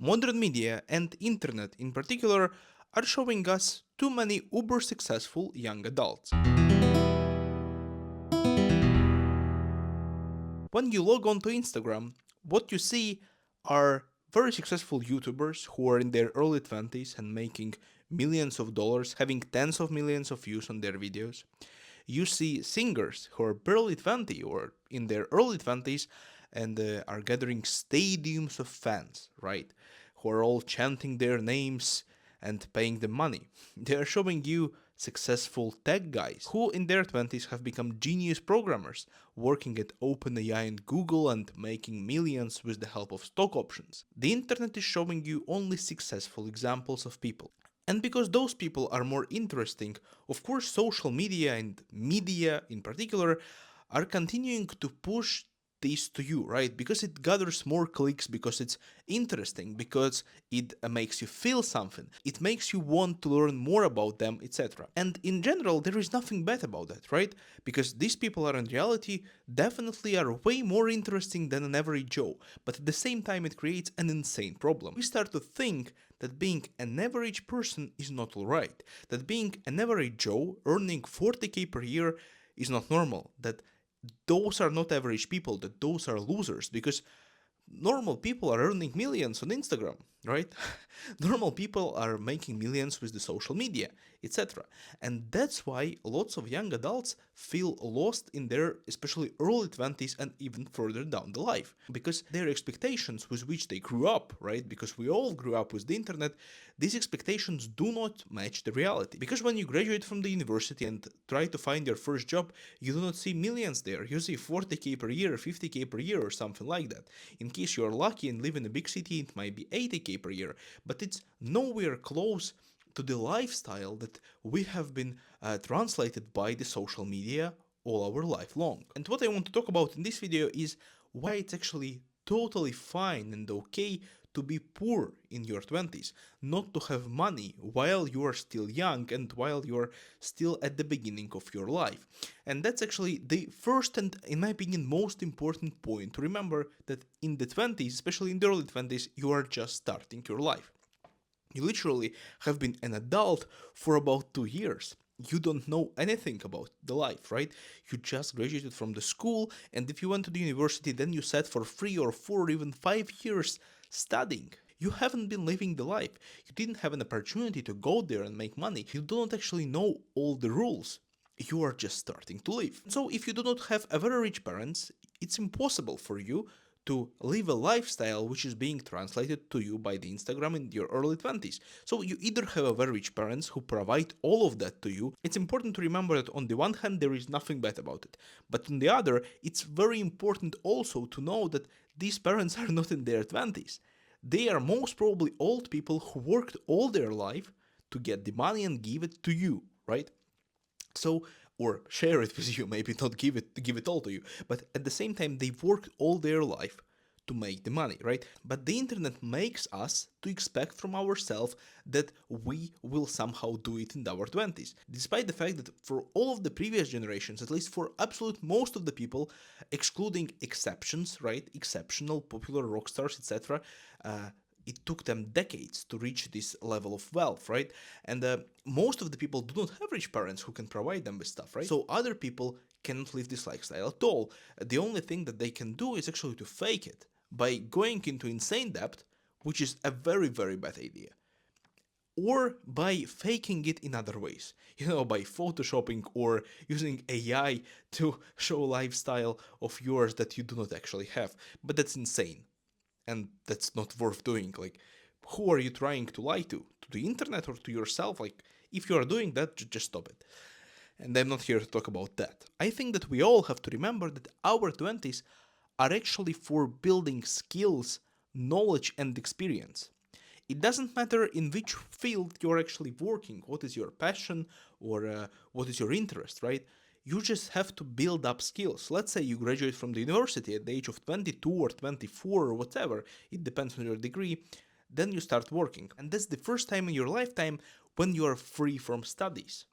Modern media and internet in particular are showing us too many uber successful young adults. When you log on to Instagram, what you see are very successful YouTubers who are in their early 20s and making millions of dollars, having tens of millions of views on their videos. You see singers who are barely 20 or in their early 20s and are gathering stadiums of fans, right? Who are all chanting their names and paying them money. They are showing you successful tech guys who in their 20s have become genius programmers, working at OpenAI and Google and making millions with the help of stock options. The internet is showing you only successful examples of people. And because those people are more interesting, of course, social media and media in particular are continuing to push this to you, right? Because it gathers more clicks, because it's interesting, because it makes you feel something, it makes you want to learn more about them, etc. And in general, there is nothing bad about that, right? Because these people are in reality definitely are way more interesting than an average Joe, but at the same time, it creates an insane problem. We start to think that being an average person is not alright, that being an average Joe earning 40k per year is not normal, that those are not average people, that those are losers, because normal people are earning millions on Instagram, right? Normal people are making millions with the social media, etc. And that's why lots of young adults feel lost in their especially early 20s and even further down the life, because their expectations with which they grew up, right? Because we all grew up with the internet, these expectations do not match the reality. Because when you graduate from the university and try to find your first job, you do not see millions there. You see 40k per year, 50k per year, or something like that. In case you're lucky and live in a big city, it might be 80k per year, but it's nowhere close to the lifestyle that we have been translated by the social media all our life long. And what I want to talk about in this video is why it's actually totally fine and okay to be poor in your 20s, not to have money while you are still young and while you are still at the beginning of your life. And that's actually the first and, in my opinion, most important point to remember, that in the 20s, especially in the early 20s, you are just starting your life. You literally have been an adult for about 2 years. You don't know anything about the life, right? You just graduated from the school, and if you went to the university, then you sat for 3 or 4 or even 5 years studying. You haven't been living the life. You didn't have an opportunity to go there and make money. You don't actually know all the rules. You are just starting to live. So if you do not have a very rich parents, it's impossible for you to live a lifestyle which is being translated to you by the Instagram in your early 20s. So you either have a very rich parents who provide all of that to you. It's important to remember that on the one hand there is nothing bad about it, but on the other it's very important also to know that these parents are not in their 20s. They are most probably old people who worked all their life to get the money and give it to you, right? So, or share it with you, maybe not give it all to you, but at the same time they've worked all their life to make the money, right? But the internet makes us to expect from ourselves that we will somehow do it in our 20s, despite the fact that for all of the previous generations, at least for absolute most of the people, excluding exceptions, right, exceptional popular rock stars, etc., it took them decades to reach this level of wealth, right? And most of the people do not have rich parents who can provide them with stuff, right? So other people cannot live this lifestyle at all. The only thing that they can do is actually to fake it by going into insane debt, which is a very, very bad idea, or by faking it in other ways, by photoshopping or using AI to show a lifestyle of yours that you do not actually have. But that's insane, and that's not worth doing. Like, who are you trying to lie to the internet or to yourself? Like, if you are doing that, just stop it. And I'm not here to talk about that. I think that we all have to remember that our 20s are actually for building skills, knowledge, and experience. It doesn't matter in which field you're actually working, what is your passion, or what is your interest, right? You just have to build up skills. Let's say you graduate from the university at the age of 22 or 24 or whatever, it depends on your degree, then you start working. And that's the first time in your lifetime when you are free from studies.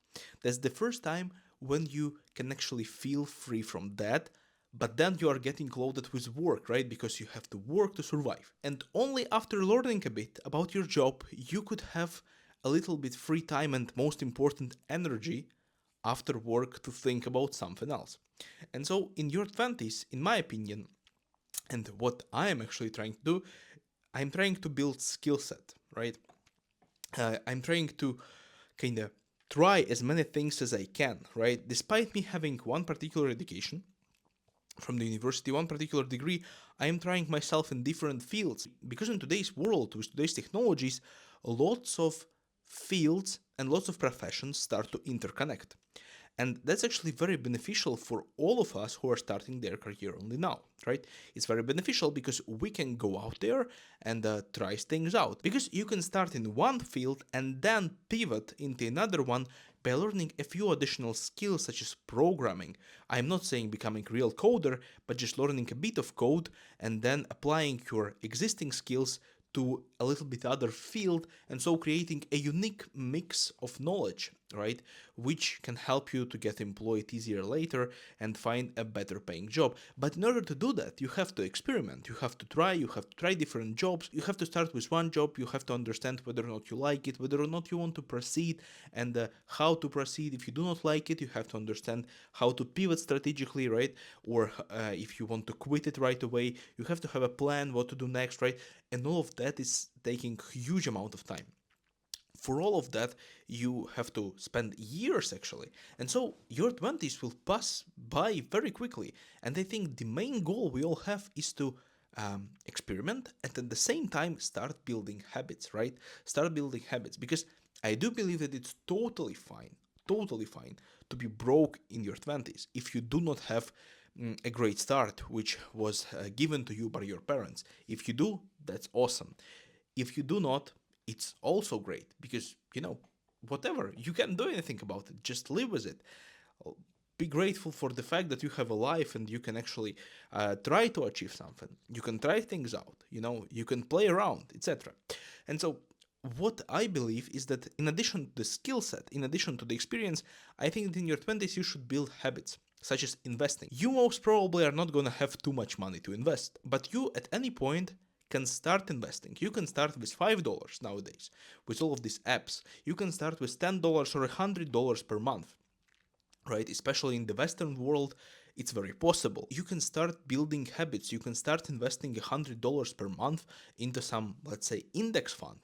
That's the first time when you can actually feel free from that but then you are getting loaded with work, right? Because you have to work to survive. And only after learning a bit about your job, you could have a little bit free time and, most important, energy after work to think about something else. And so, in your 20s, in my opinion, and what I am actually trying to do, I'm trying to build skill set, right? I'm trying to kind of try as many things as I can, right? Despite me having one particular education from the university, one particular degree, I am trying myself in different fields because in today's world, with today's technologies, lots of fields and lots of professions start to interconnect. And that's actually very beneficial for all of us who are starting their career only now, right? It's very beneficial because we can go out there and try things out. Because you can start in one field and then pivot into another one by learning a few additional skills such as programming. I'm not saying becoming a real coder, but just learning a bit of code and then applying your existing skills to a little bit other field, and so creating a unique mix of knowledge, right, which can help you to get employed easier later and find a better paying job. But in order to do that, you have to experiment, you have to try different jobs, you have to start with one job, you have to understand whether or not you like it, whether or not you want to proceed, and how to proceed. If you do not like it, you have to understand how to pivot strategically, right? Or if you want to quit it right away, you have to have a plan what to do next, right? And all of that is taking huge amount of time. For all of that, you have to spend years actually. And so your 20s will pass by very quickly. And I think the main goal we all have is to experiment and at the same time start building habits, right? Start building habits because I do believe that it's totally fine to be broke in your 20s if you do not have a great start which was given to you by your parents. If you do, that's awesome. If you do not, it's also great because, whatever, you can't do anything about it. Just live with it. Be grateful for the fact that you have a life and you can actually try to achieve something. You can try things out, you can play around, etc. And so, what I believe is that in addition to the skill set, in addition to the experience, I think that in your 20s you should build habits such as investing. You most probably are not going to have too much money to invest, but you at any point can start investing. You can start with $5 nowadays with all of these apps. You can start with $10 or $100 per month, right? Especially in the Western world, it's very possible. You can start building habits. You can start investing $100 per month into some, let's say, index fund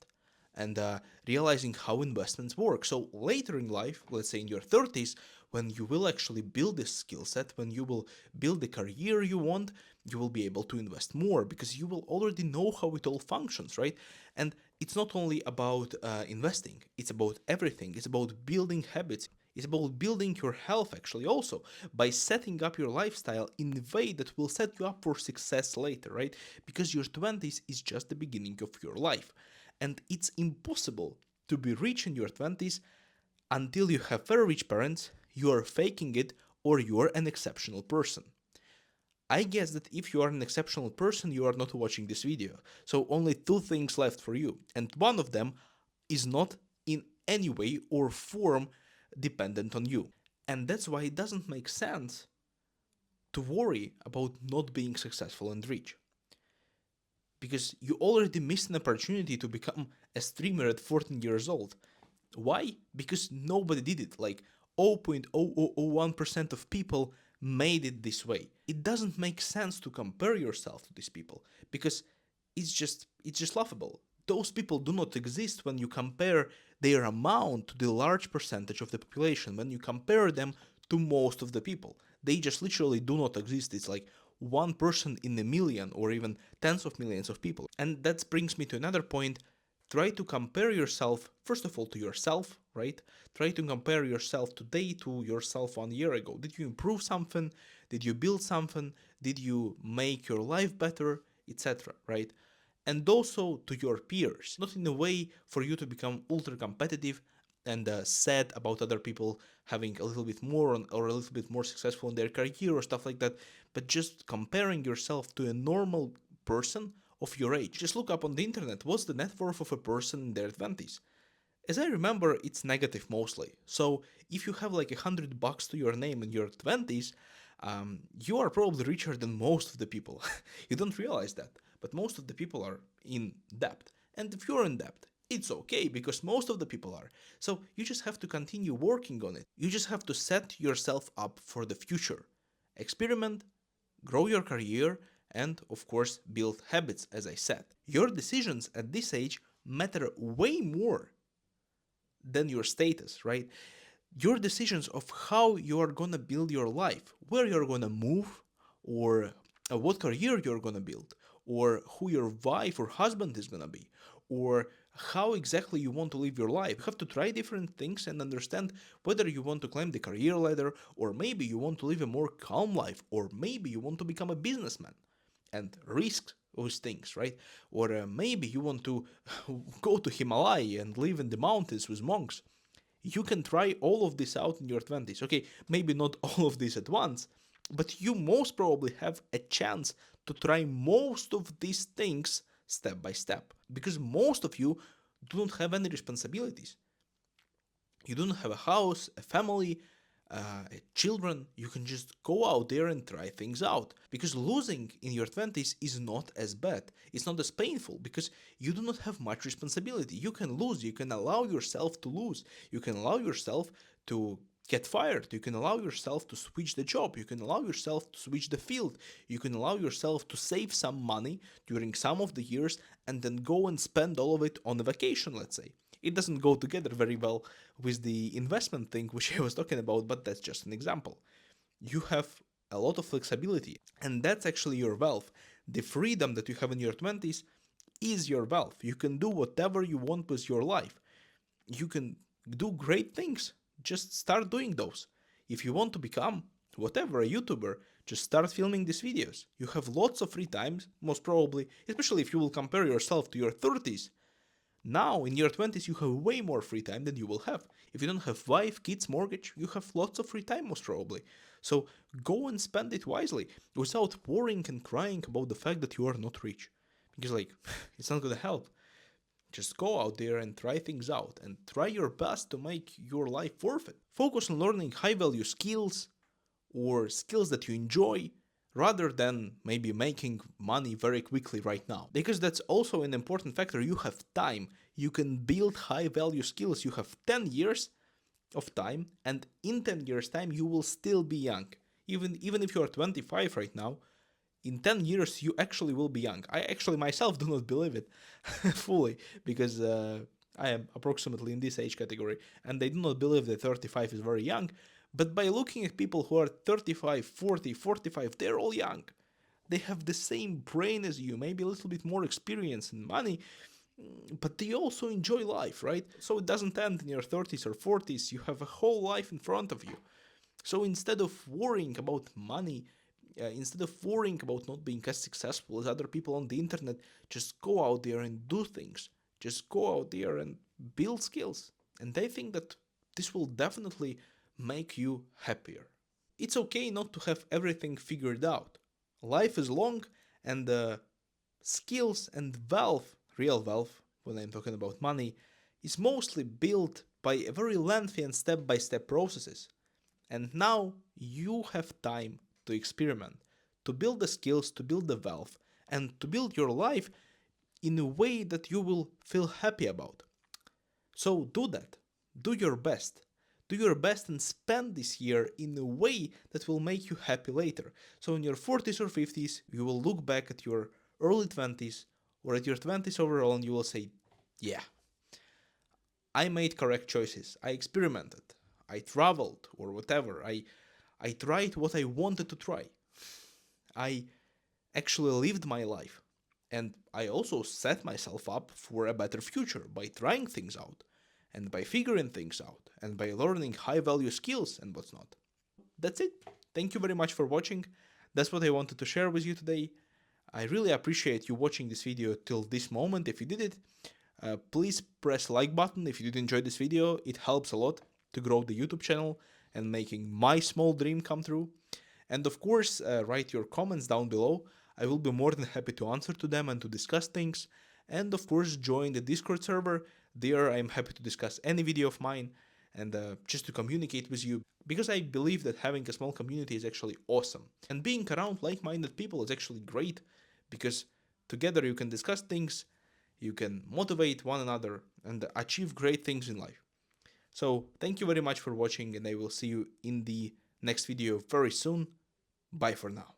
and realizing how investments work. So later in life, let's say in your 30s, when you will actually build this skill set, when you will build the career you want, you will be able to invest more because you will already know how it all functions, right? And it's not only about investing, it's about everything. It's about building habits. It's about building your health actually also by setting up your lifestyle in a way that will set you up for success later, right? Because your 20s is just the beginning of your life. And it's impossible to be rich in your 20s until you have very rich parents, you are faking it, or you are an exceptional person. I guess that if you are an exceptional person, you are not watching this video. So only two things left for you, and one of them is not in any way or form dependent on you. And that's why it doesn't make sense to worry about not being successful and rich. Because you already missed an opportunity to become a streamer at 14 years old. Why? Because nobody did it. Like 0.0001% of people made it this way. It doesn't make sense to compare yourself to these people because it's just laughable. Those people do not exist when you compare their amount to the large percentage of the population, when you compare them to most of the people. They just literally do not exist. It's like one person in a million or even tens of millions of people. And that brings me to another point. Try to compare yourself, first of all, to yourself, right? Try to compare yourself today to yourself 1 year ago. Did you improve something? Did you build something? Did you make your life better? Etc., right? And also to your peers, not in a way for you to become ultra competitive and sad about other people having a little bit more or a little bit more successful in their career or stuff like that, but just comparing yourself to a normal person of your age. Just look up on the internet what's the net worth of a person in their 20s. As I remember, it's negative mostly. So if you have like $100 to your name in your 20s, you are probably richer than most of the people. You don't realize that, but most of the people are in debt. And if you're in debt, it's okay because most of the people are. So you just have to continue working on it. You just have to set yourself up for the future. Experiment, grow your career, and of course, build habits, as I said. Your decisions at this age matter way more than your status, right? Your decisions of how you are gonna build your life, where you're gonna move, or what career you're gonna build, or who your wife or husband is gonna be, or how exactly you want to live your life. You have to try different things and understand whether you want to climb the career ladder, or maybe you want to live a more calm life, or maybe you want to become a businessman and risk those things, right? Or maybe you want to go to Himalaya and live in the mountains with monks. You can try all of this out in your 20s. Okay, maybe not all of this at once, but you most probably have a chance to try most of these things step by step because most of you don't have any responsibilities. You don't have a house, a family, children. You can just go out there and try things out. Because losing in your 20s is not as bad. It's not as painful because you do not have much responsibility. You can lose. You can allow yourself to lose. You can allow yourself to get fired. You can allow yourself to switch the job. You can allow yourself to switch the field. You can allow yourself to save some money during some of the years and then go and spend all of it on a vacation, let's say. It doesn't go together very well with the investment thing which I was talking about, but that's just an example. You have a lot of flexibility, and that's actually your wealth. The freedom that you have in your 20s is your wealth. You can do whatever you want with your life. You can do great things. Just start doing those. If you want to become whatever, a YouTuber, just start filming these videos. You have lots of free time, most probably, especially if you will compare yourself to your 30s. Now, in your 20s, you have way more free time than you will have. If you don't have wife, kids, mortgage, you have lots of free time, most probably. So go and spend it wisely without worrying and crying about the fact that you are not rich. Because, it's not gonna help. Just go out there and try things out and try your best to make your life worth it. Focus on learning high value skills or skills that you enjoy rather than maybe making money very quickly right now. Because that's also an important factor. You have time. You can build high value skills. You have 10 years of time, and in 10 years' time, you will still be young. Even if you are 25 right now, in 10 years, you actually will be young. I actually myself do not believe it fully because I am approximately in this age category, and I do not believe that 35 is very young. But by looking at people who are 35, 40, 45, they're all young. They have the same brain as you, maybe a little bit more experience and money, but they also enjoy life, right? So it doesn't end in your 30s or 40s. You have a whole life in front of you. So instead of worrying about money, instead of worrying about not being as successful as other people on the internet, just go out there and do things. Just go out there and build skills. And I think that this will definitely make you happier. It's okay not to have everything figured out. Life is long, and skills and wealth, real wealth, when I'm talking about money, is mostly built by a very lengthy and step by step processes. And now you have time to experiment, to build the skills, to build the wealth, and to build your life in a way that you will feel happy about. So do that. Do your best. Do your best and spend this year in a way that will make you happy later. So in your 40s or 50s, you will look back at your early 20s or at your 20s overall and you will say, yeah, I made correct choices. I experimented. I traveled or whatever. I tried what I wanted to try. I actually lived my life. And I also set myself up for a better future by trying things out and by figuring things out and by learning high value skills and what's not. That's it. Thank you very much for watching. That's what I wanted to share with you today. I really appreciate you watching this video till this moment. If you did it, please press like button if you did enjoy this video. It helps a lot to grow the YouTube channel and making my small dream come true. And of course, write your comments down below. I will be more than happy to answer to them and to discuss things. And of course, join the Discord server. There, I'm happy to discuss any video of mine. and just to communicate with you, because I believe that having a small community is actually awesome. And being around like minded people is actually great because together you can discuss things, you can motivate one another, and achieve great things in life. So, thank you very much for watching, and I will see you in the next video very soon. Bye for now.